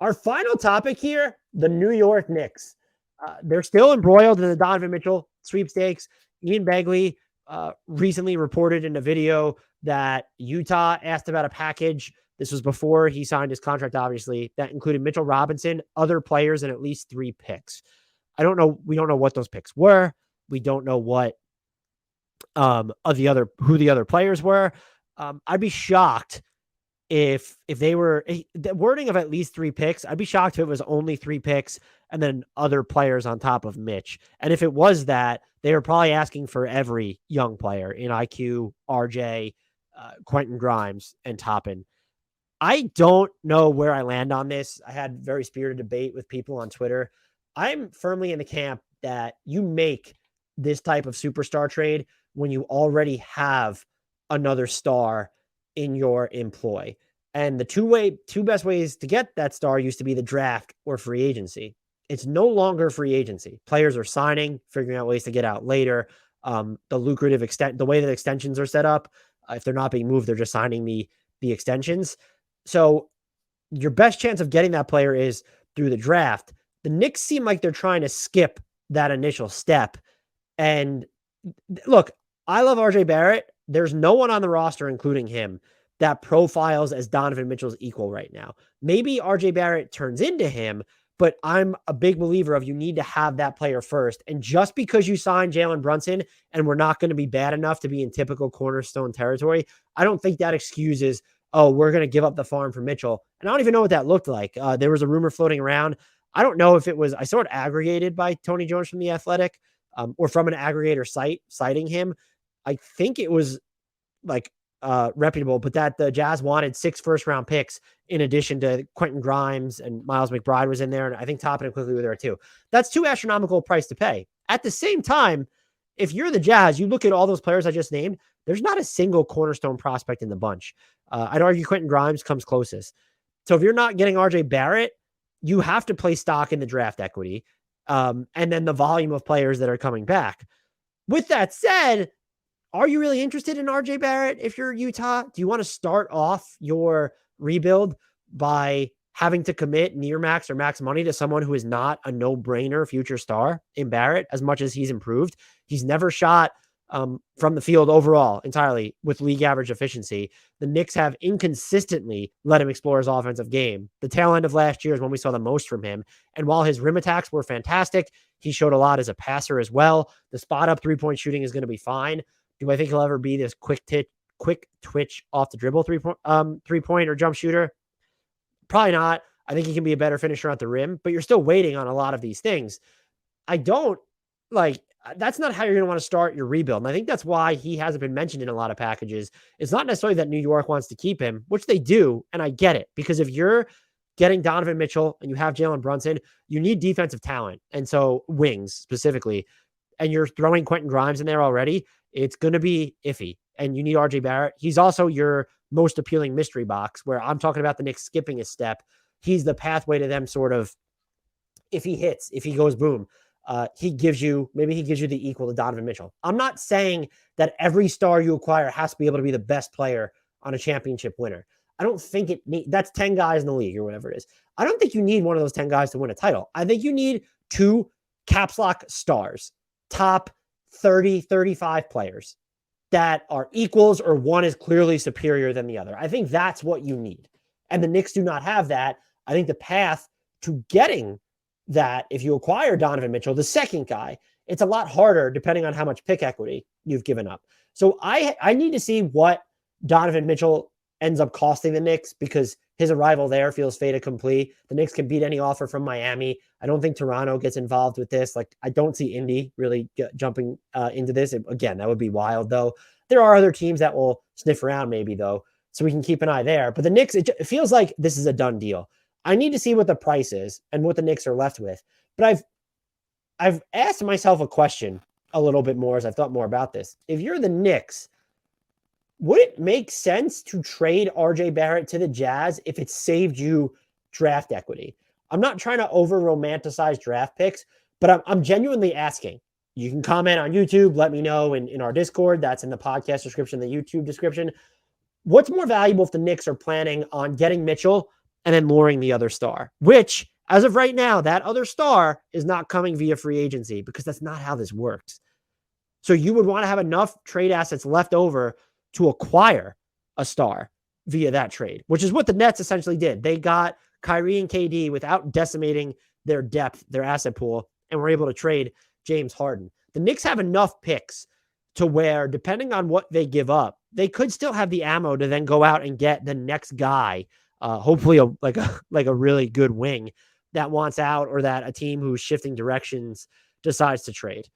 Our final topic here, the New York Knicks. They're still embroiled in the Donovan Mitchell sweepstakes. Ian Begley recently reported in a video that Utah asked about a package. This was before he signed his contract, obviously, that included Mitchell Robinson, other players, and at least 3 picks. I don't know. We don't know what those picks were. We don't know what who the other players were. I'd be shocked if they were the wording of at least 3 picks. I'd be shocked if it was only 3 picks and then other players on top of Mitch. And if it was that, they were probably asking for every young player in IQ, RJ, Quentin Grimes, and Toppin. I don't know where I land on this. I had very spirited debate with people on Twitter. I'm firmly in the camp that you make this type of superstar trade when you already have another star in your employ. And the two best ways to get that star used to be the draft or free agency. It's no longer free agency. Players are signing, figuring out ways to get out later. The lucrative the way that extensions are set up, if they're not being moved, they're just signing the extensions. So your best chance of getting that player is through the draft. The Knicks seem like they're trying to skip that initial step. And look, I love RJ Barrett. There's no one on the roster, including him, that profiles as Donovan Mitchell's equal right now. Maybe RJ Barrett turns into him, but I'm a big believer of you need to have that player first. And just because you sign Jalen Brunson and we're not going to be bad enough to be in typical cornerstone territory, I don't think that excuses, oh, we're going to give up the farm for Mitchell. And I don't even know what that looked like. There was a rumor floating around. I don't know if it was, I saw it aggregated by Tony Jones from The Athletic or from an aggregator site citing him. I think it was like reputable, but that the Jazz wanted 6 first-round picks in addition to Quentin Grimes, and Miles McBride was in there, and I think Toppin and Quickly were there too. That's too astronomical a price to pay. At the same time, if you're the Jazz, you look at all those players I just named, there's not a single cornerstone prospect in the bunch. I'd argue Quentin Grimes comes closest. So if you're not getting RJ Barrett, you have to play stock in the draft equity and then the volume of players that are coming back. With that said, are you really interested in RJ Barrett if you're Utah? Do you want to start off your rebuild by having to commit near max or max money to someone who is not a no-brainer future star in Barrett as much as he's improved? He's never shot from the field overall entirely with league average efficiency. The Knicks have inconsistently let him explore his offensive game. The tail end of last year is when we saw the most from him. And while his rim attacks were fantastic, he showed a lot as a passer as well. The spot up 3-point shooting is going to be fine. Do I think he'll ever be this quick twitch off the dribble 3-point or jump shooter? Probably not. I think he can be a better finisher at the rim, but you're still waiting on a lot of these things. That's not how you're going to want to start your rebuild. And I think that's why he hasn't been mentioned in a lot of packages. It's not necessarily that New York wants to keep him, which they do. And I get it, because if you're getting Donovan Mitchell and you have Jalen Brunson, you need defensive talent. And so wings specifically, and you're throwing Quentin Grimes in there already, it's going to be iffy. And you need RJ Barrett. He's also your most appealing mystery box, where I'm talking about the Knicks skipping a step. He's the pathway to them sort of, if he hits, if he goes boom, he gives you the equal to Donovan Mitchell. I'm not saying that every star you acquire has to be able to be the best player on a championship winner. I don't think that's 10 guys in the league or whatever it is. I don't think you need one of those 10 guys to win a title. I think you need 2 caps lock stars, top 30, 35 players that are equals, or one is clearly superior than the other. I think that's what you need. And the Knicks do not have that. I think the path to getting that, if you acquire Donovan Mitchell, the second guy, it's a lot harder depending on how much pick equity you've given up. So I need to see what Donovan Mitchell ends up costing the Knicks, because his arrival there feels fait accompli. The Knicks can beat any offer from Miami. I don't think Toronto gets involved with this. Like, I don't see Indy really jumping into this. Again, that would be wild, though. There are other teams that will sniff around maybe, though, so we can keep an eye there. But the Knicks, it feels like this is a done deal. I need to see what the price is and what the Knicks are left with. But I've asked myself a question a little bit more as I've thought more about this. If you're the Knicks, would it make sense to trade RJ Barrett to the Jazz if it saved you draft equity? I'm not trying to over-romanticize draft picks, but I'm genuinely asking. You can comment on YouTube. Let me know in our Discord. That's in the podcast description, the YouTube description. What's more valuable if the Knicks are planning on getting Mitchell and then luring the other star, which as of right now, that other star is not coming via free agency because that's not how this works. So you would want to have enough trade assets left over to acquire a star via that trade, which is what the Nets essentially did. They got Kyrie and KD without decimating their depth, their asset pool, and were able to trade James Harden. The Knicks have enough picks to where, depending on what they give up, they could still have the ammo to then go out and get the next guy, hopefully like a really good wing that wants out, or that a team who's shifting directions decides to trade.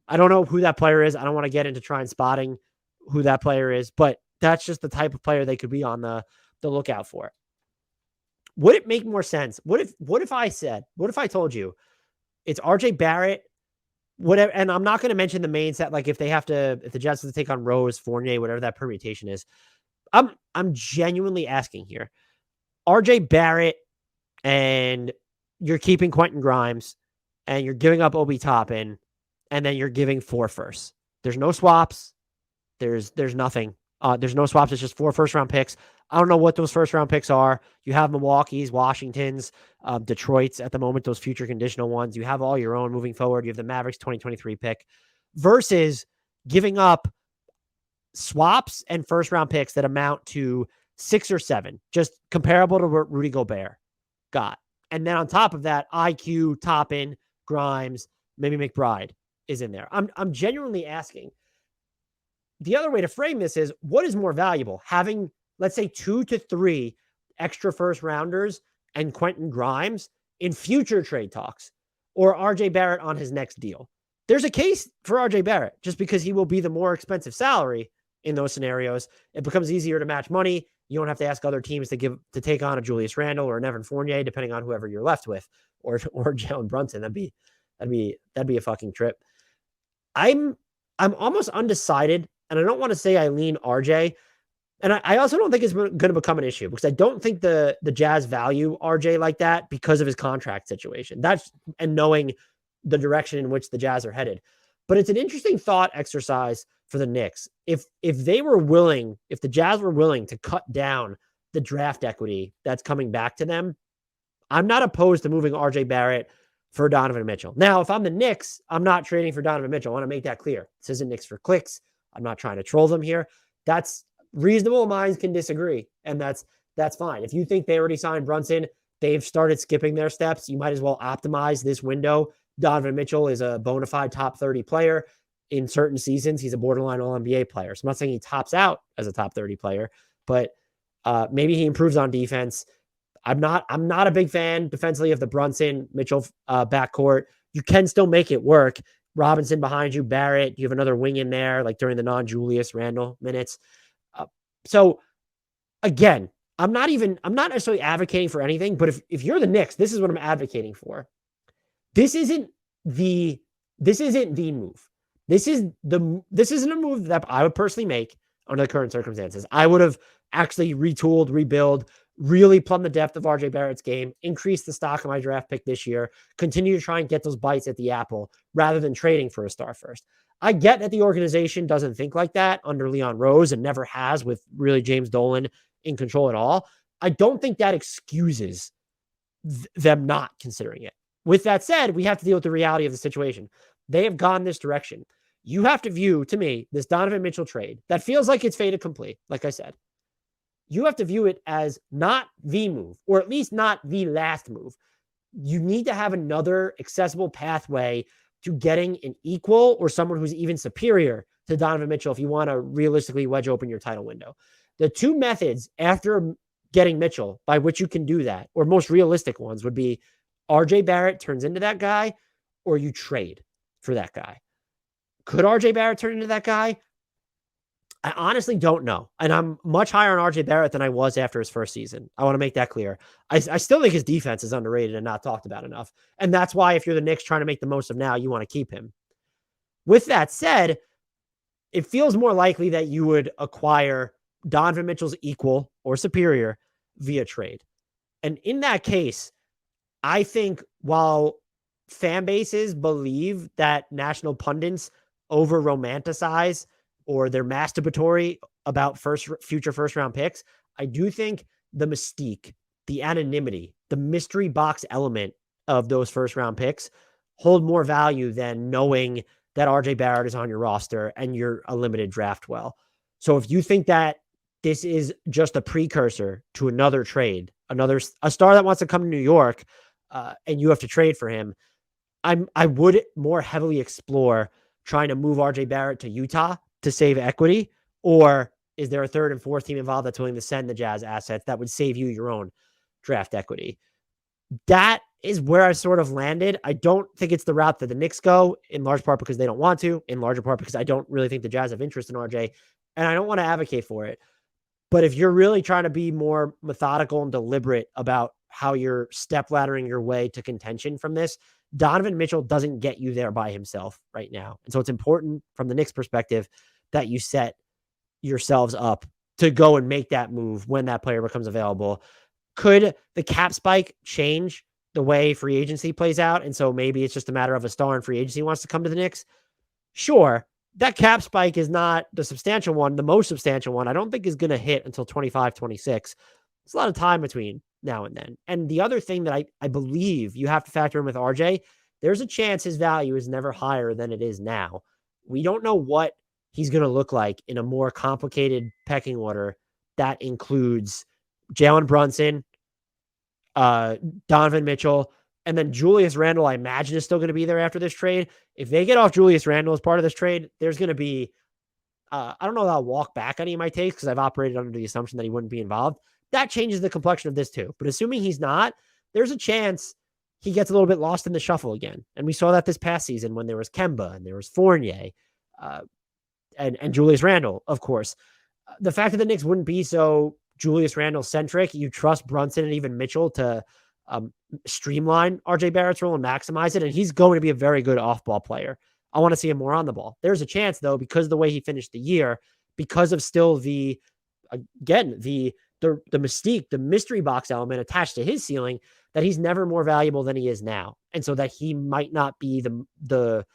I don't know who that player is. I don't want to get into trying spotting who that player is, but that's just the type of player they could be on the lookout for. Would it make more sense? What if I told you it's RJ Barrett, whatever, and I'm not going to mention the main set, like if the Jazz have to take on Rose, Fournier, whatever that permutation is. I'm genuinely asking here. RJ Barrett, and you're keeping Quentin Grimes, and you're giving up Obi Toppin, and then you're giving 4 firsts. There's no swaps. There's nothing. There's no swaps. It's just 4 first-round picks. I don't know what those first-round picks are. You have Milwaukee's, Washington's, Detroit's at the moment, those future conditional ones. You have all your own moving forward. You have the Mavericks 2023 pick versus giving up swaps and first-round picks that amount to 6 or 7, just comparable to what Rudy Gobert got. And then on top of that, IQ, Toppin, Grimes, maybe McBride is in there. I'm genuinely asking. The other way to frame this is, what is more valuable? Having, let's say, 2 to 3 extra first rounders and Quentin Grimes in future trade talks, or RJ Barrett on his next deal. There's a case for RJ Barrett just because he will be the more expensive salary in those scenarios. It becomes easier to match money. You don't have to ask other teams to take on a Julius Randle or an Evan Fournier, depending on whoever you're left with, or Jalen Brunson. That'd be a fucking trip. I'm almost undecided, and I don't want to say I lean RJ. And I also don't think it's going to become an issue because I don't think the Jazz value RJ like that because of his contract situation. And knowing the direction in which the Jazz are headed. But it's an interesting thought exercise for the Knicks. If the Jazz were willing to cut down the draft equity that's coming back to them, I'm not opposed to moving RJ Barrett for Donovan Mitchell. Now, if I'm the Knicks, I'm not trading for Donovan Mitchell. I want to make that clear. This isn't Knicks for clicks. I'm not trying to troll them here. That's reasonable minds can disagree, and that's fine. If you think they already signed Brunson, they've started skipping their steps, you might as well optimize this window. Donovan Mitchell is a bona fide top 30 player. In certain seasons, he's a borderline All-NBA player. So I'm not saying he tops out as a top 30 player, but maybe he improves on defense. I'm not a big fan defensively of the Brunson Mitchell backcourt. You can still make it work. Robinson behind you, Barrett, you have another wing in there, like during the non-Julius Randle minutes. So again, I'm not necessarily advocating for anything, but if you're the Knicks, this is what I'm advocating for. This isn't the move. This isn't a move that I would personally make under the current circumstances. I would have actually retooled, rebuild, really plumb the depth of RJ Barrett's game, increase the stock of my draft pick this year, continue to try and get those bites at the apple rather than trading for a star first. I get that the organization doesn't think like that under Leon Rose and never has with really James Dolan in control at all. I don't think that excuses them not considering it. With that said, we have to deal with the reality of the situation. They have gone this direction. You have to view, to me, this Donovan Mitchell trade that feels like it's fait accompli, like I said. You have to view it as not the move, or at least not the last move. You need to have another accessible pathway to getting an equal or someone who's even superior to Donovan Mitchell if you want to realistically wedge open your title window. The two methods after getting Mitchell by which you can do that, or most realistic ones, would be RJ Barrett turns into that guy, or you trade for that guy. Could RJ Barrett turn into that guy? I honestly don't know. And I'm much higher on RJ Barrett than I was after his first season. I want to make that clear. I still think his defense is underrated and not talked about enough. And that's why if you're the Knicks trying to make the most of now, you want to keep him. With that said, it feels more likely that you would acquire Donovan Mitchell's equal or superior via trade. And in that case, I think while fan bases believe that national pundits over romanticize or they're masturbatory about future first round picks, I do think the mystique the anonymity, the mystery box element of those first round picks hold more value than knowing that RJ Barrett is on your roster and you're a limited draft well. So if you think that this is just a precursor to another trade, a star that wants to come to New York, and you have to trade for him, I would more heavily explore trying to move RJ Barrett to Utah to save equity, or is there a third and fourth team involved that's willing to send the Jazz assets that would save you your own draft equity? That is where I sort of landed. I don't think it's the route that the Knicks go, in large part because they don't want to, in larger part because I don't really think the Jazz have interest in RJ, and I don't want to advocate for it. But if you're really trying to be more methodical and deliberate about how you're step laddering your way to contention from this, Donovan Mitchell doesn't get you there by himself right now. And so it's important from the Knicks perspective that you set yourselves up to go and make that move when that player becomes available. Could the cap spike change the way free agency plays out? And so maybe it's just a matter of a star in free agency wants to come to the Knicks. Sure. That cap spike is not the substantial one. The most substantial one, I don't think is going to hit until 25, 26. There's a lot of time between now and then. And the other thing that I believe you have to factor in with RJ, there's a chance his value is never higher than it is now. We don't know what he's going to look like in a more complicated pecking order that includes Jalen Brunson, Donovan Mitchell, and then Julius Randle, I imagine, is still going to be there after this trade. If they get off Julius Randle as part of this trade, there's going to be, I don't know that I'll walk back any of my takes because I've operated under the assumption that he wouldn't be involved. That changes the complexion of this too. But assuming he's not, there's a chance he gets a little bit lost in the shuffle again. And we saw that this past season when there was Kemba and there was Fournier and Julius Randle, of course. The fact that the Knicks wouldn't be so Julius Randle centric, you trust Brunson and even Mitchell to streamline RJ Barrett's role and maximize it. And he's going to be a very good off-ball player. I want to see him more on the ball. There's a chance, though, because of the way he finished the year, because of still the mystique, the mystery box element attached to his ceiling, that he's never more valuable than he is now. And so that he might not be the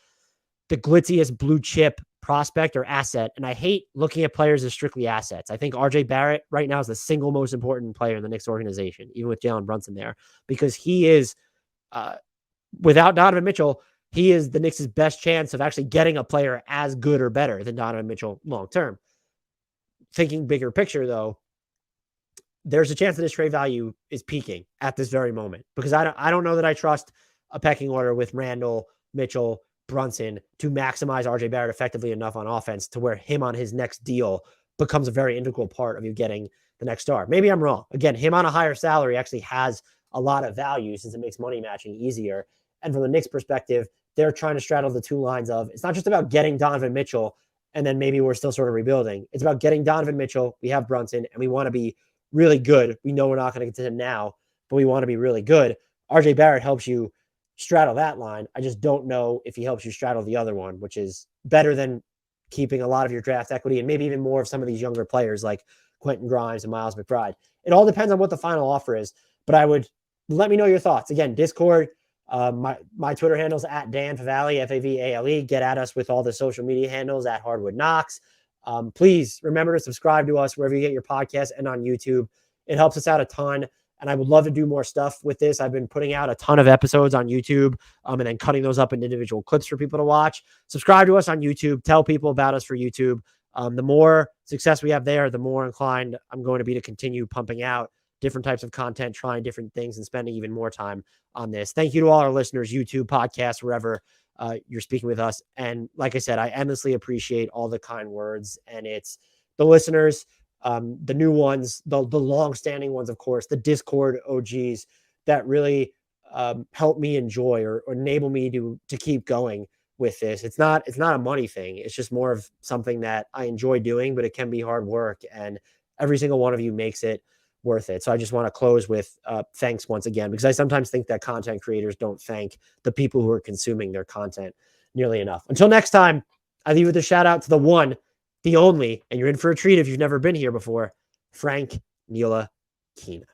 glitziest blue chip prospect or asset. And I hate looking at players as strictly assets. I think RJ Barrett right now is the single most important player in the Knicks organization, even with Jalen Brunson there, because he is, without Donovan Mitchell, he is the Knicks' best chance of actually getting a player as good or better than Donovan Mitchell long-term. Thinking bigger picture, though, there's a chance that his trade value is peaking at this very moment, because I don't know that I trust a pecking order with Randle, Mitchell, Brunson to maximize RJ Barrett effectively enough on offense to where him on his next deal becomes a very integral part of you getting the next star. Maybe I'm wrong. Again, him on a higher salary actually has a lot of value since it makes money matching easier. And from the Knicks perspective, they're trying to straddle the two lines of, it's not just about getting Donovan Mitchell and then maybe we're still sort of rebuilding. It's about getting Donovan Mitchell. We have Brunson and we want to be really good. We know we're not going to get to him now, but we want to be really good. RJ Barrett helps you straddle that line. I just don't know if he helps you straddle the other one, which is better than keeping a lot of your draft equity and maybe even more of some of these younger players like Quentin Grimes and Miles McBride. It all depends on what the final offer is, but I would let me know your thoughts. Again, Discord, my Twitter handles at Dan Favale, Favale. Get at us with all the social media handles at Hardwood Knocks. Please remember to subscribe to us wherever you get your podcasts and on YouTube. It helps us out a ton. And I would love to do more stuff with this. I've been putting out a ton of episodes on YouTube and then cutting those up into individual clips for people to watch. Subscribe to us on YouTube. Tell people about us for YouTube. The more success we have there, the more inclined I'm going to be to continue pumping out different types of content, trying different things, and spending even more time on this. Thank you to all our listeners, YouTube, podcasts, wherever you're speaking with us. And like I said, I endlessly appreciate all the kind words. And it's the listeners, the new ones, the long-standing ones, of course, the Discord OGs that really help me enjoy or enable me to keep going with this. It's not a money thing. It's just more of something that I enjoy doing, but it can be hard work. And every single one of you makes it worth it. So I just want to close with thanks once again, because I sometimes think that content creators don't thank the people who are consuming their content nearly enough. Until next time, I leave with a shout out to the one, the only, and you're in for a treat if you've never been here before, Frank Ntilikina.